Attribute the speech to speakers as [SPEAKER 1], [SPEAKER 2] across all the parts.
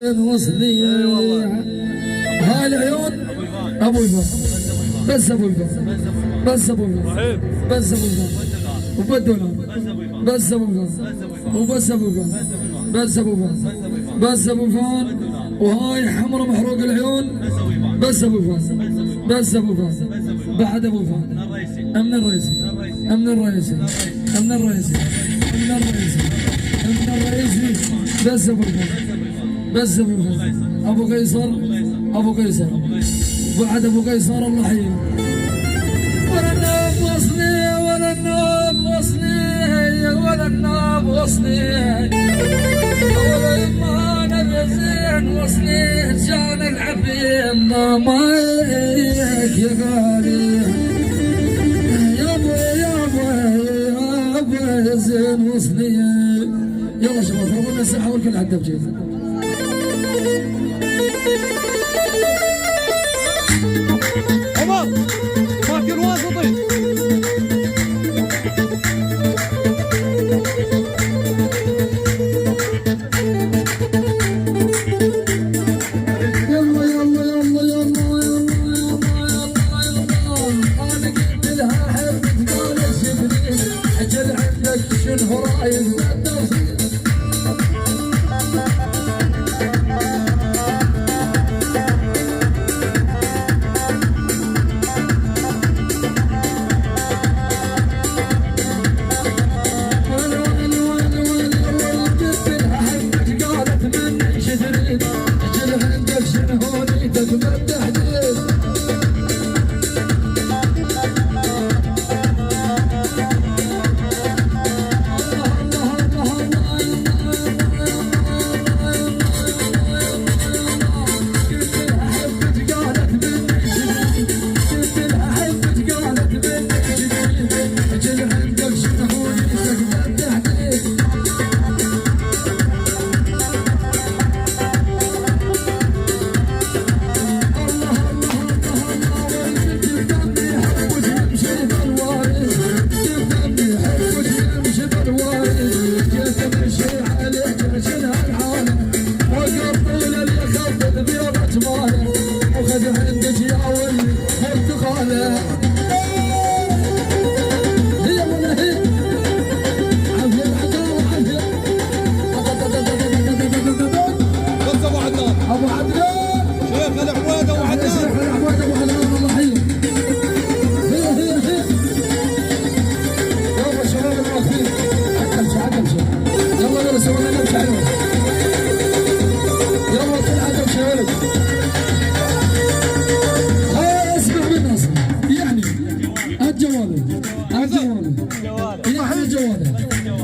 [SPEAKER 1] وصلي هاي العيون ابو الفضل بس ابو الفضل بس ابو الفضل بس ابو الفضل وبالدولار بس ابو الفضل وبس ابو الفضل بس ابو الفضل بس ابو الفضل وهاي حمرا محروق العيون بس ابو الفضل بس ابو الفضل بعد ابو الفضل امن الرئيسي امن الرئيسي امن الرئيسي امن الرئيسي امن الرئيسي بس ابو الفضل بس ابو الفضل ابو قيصر ابو قيصر بعد ابو قيصر الله يحييه ولا الناب وصلي ولا الناب وصلي ولا الناب وصلي ولا ما نبزين وصلي جان العبيم مايك يا غالي يا ابو يا ابو يا ابو زين وصلي يلا شباب ربنا الساحه والكل عدى بجيز
[SPEAKER 2] عمر ما في الواسطي
[SPEAKER 1] يلا يلا يلا يلا انا قلت لها حبك قال شبني اجل عندك شنو رايك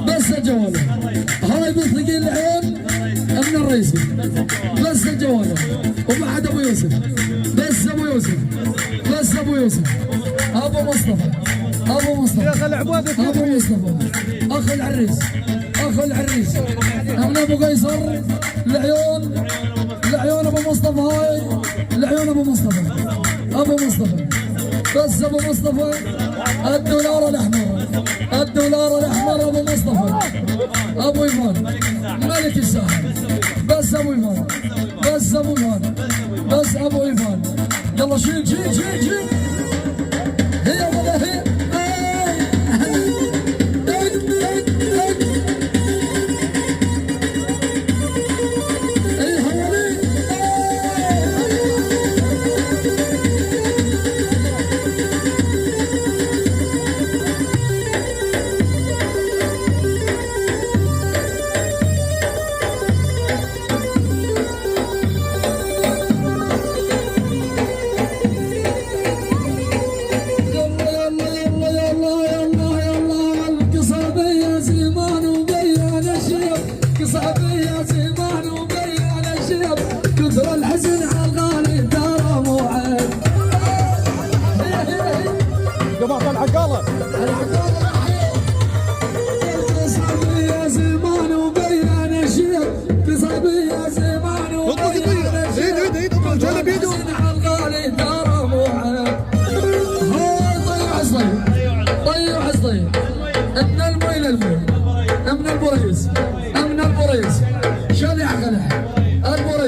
[SPEAKER 1] بس جواله هاي بثقيل العين من الرئيسي بس جواله وبعد ابو يوسف بس ابو يوسف بس ابو يوسف ابو مصطفى ابو مصطفى ابو مصطفى اخو العريس اخو العريس من ابو قيصر العيون العيون ابو مصطفى هاي العيون ابو مصطفى ابو مصطفى بس ابو مصطفى الدولار الاحمر الدولار الاحمر ابو مصطفى ابو ايمان ملك الساحل بس ابو ايمان بس ابو ايمان بس ابو ايمان يلا شيل شيل شيل شيل هي ولا هي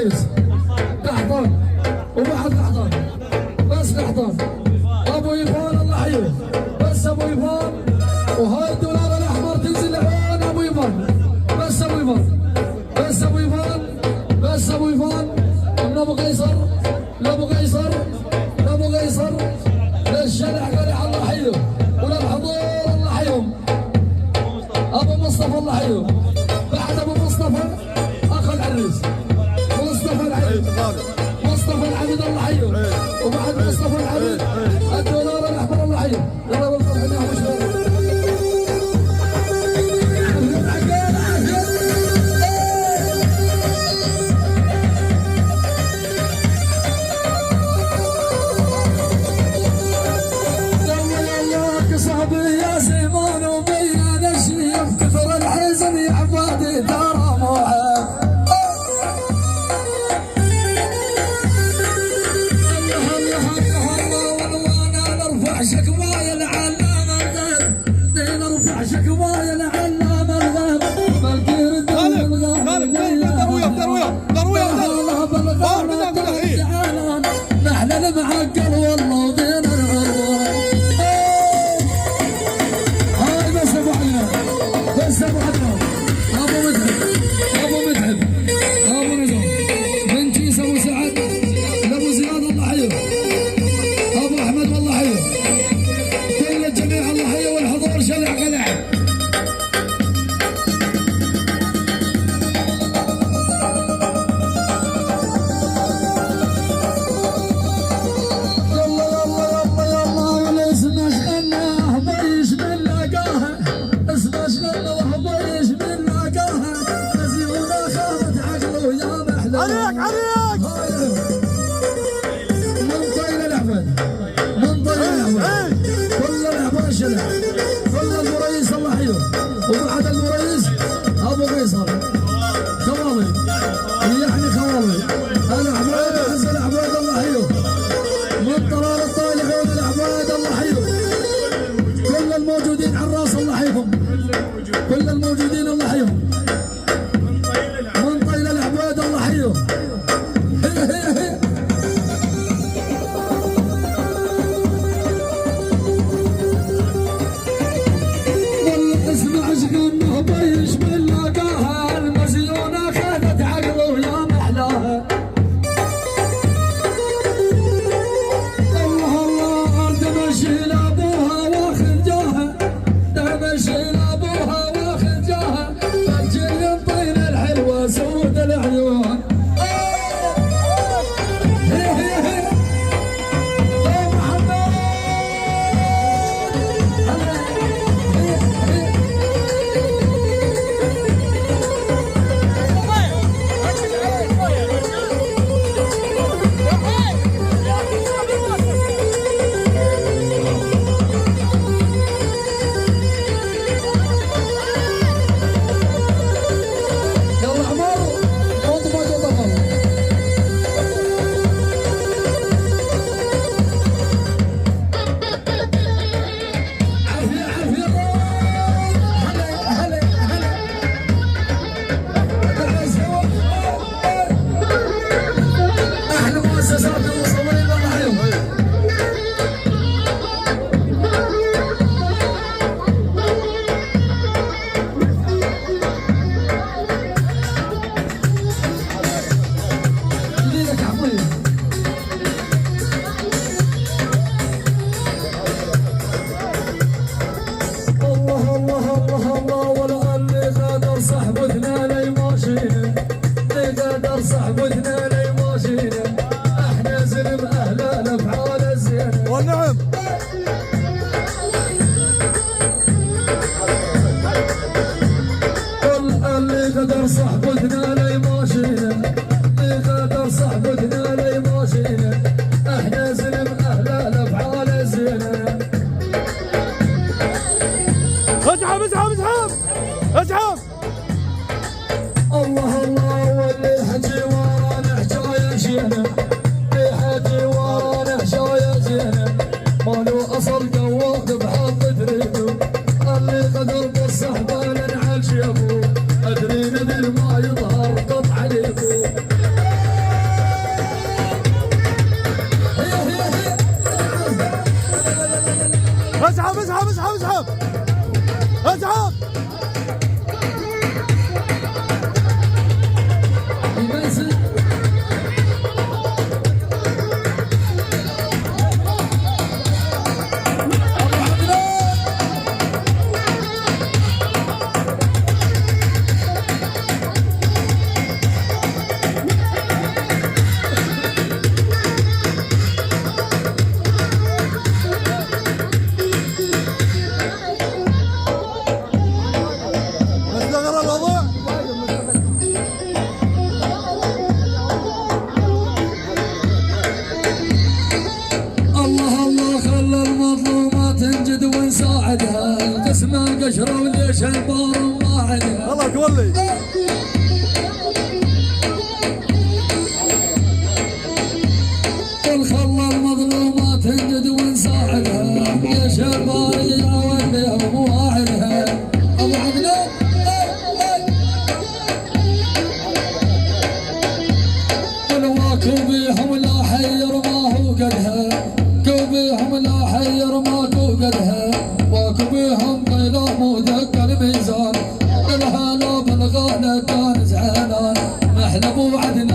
[SPEAKER 1] الرئيس قحطان وبعد قحطان بس قحطان ابو يفان الله يحييه بس ابو يفان وهاي الدولار الاحمر تنزل لعين ابو يفان بس ابو يفان بس ابو يفان بس ابو يفان من ابو قيصر لابو قيصر لابو قيصر للشلع قلع الله يحييه وللحضور الله يحييهم ابو مصطفى الله يحييه بعد ابو مصطفى اخو العريس مصطفى العبيد مصطفى العبيد الله يحييه وبعد مصطفى العبيد الدولار الاحمر الله يحييه يلا والله خلينا مشوار معقل والله وبين الغربان هاي بس ابو علي بس ابو علي ابو متعب ابو متعب ابو نزار من جيس ابو سعد لابو زياد الله يحييه ابو احمد والله يحييه كل الجميع الله يحييه والحضور شلع قلع
[SPEAKER 2] عليك عليك
[SPEAKER 1] من طيل العباد من طيل العباد كل العباد شلع كل المريس الله يحييه وبعد المريس ابو قيصر خوالي يعني خوالي العباد اعز العباد الله يحييه من طلال الطالع عود العباد الله يحييه كل الموجودين على الراس الله يحييهم كل الموجودين الله يحييهم من طيل العباد الله يحييه والله اسمع شغلنا بيش من لقاها المزيونة خذت عقله يا محلاها الله الله تمشي لابوها واخذ جاها تمشي لابوها واخذ جاها فالجيل ينطين الحلوة سود العيون
[SPEAKER 2] والنعم
[SPEAKER 1] كل اللي قدر صحبتنا لي ماشينا اللي قدر صحبتنا لي ماشينا احنا زلم اهل الافعال الزينه
[SPEAKER 2] اسحب اسحب اسحب اسحب
[SPEAKER 1] الله الله واللي حكي ورانا حكايه زينه اللي حكي ورانا حكايه زينه مالو اصل قواد بحظ تريده اللي قدر بالصحبه لنعال شيبه ادري نذل ما يظهر
[SPEAKER 2] اسحب اسحب اسحب اسحب اسحب.
[SPEAKER 1] يمسك
[SPEAKER 2] مستغل الوضع.
[SPEAKER 1] الله الله خلى المظلومة تنجد ونساعدها قسم القشرة وليش البار واعدها
[SPEAKER 2] الله تولي.
[SPEAKER 1] قل خلى المظلومة تنجد ونساعدها ليش البار يعودها وواعدها ابو عدنان. قل واكوبيهم لا حير ما هو قدها كوبيهم لا حير ما هو قدها واكوبيهم قيلا مذك الميزان الهلا بالغالة كان زعلان محلب وعدنا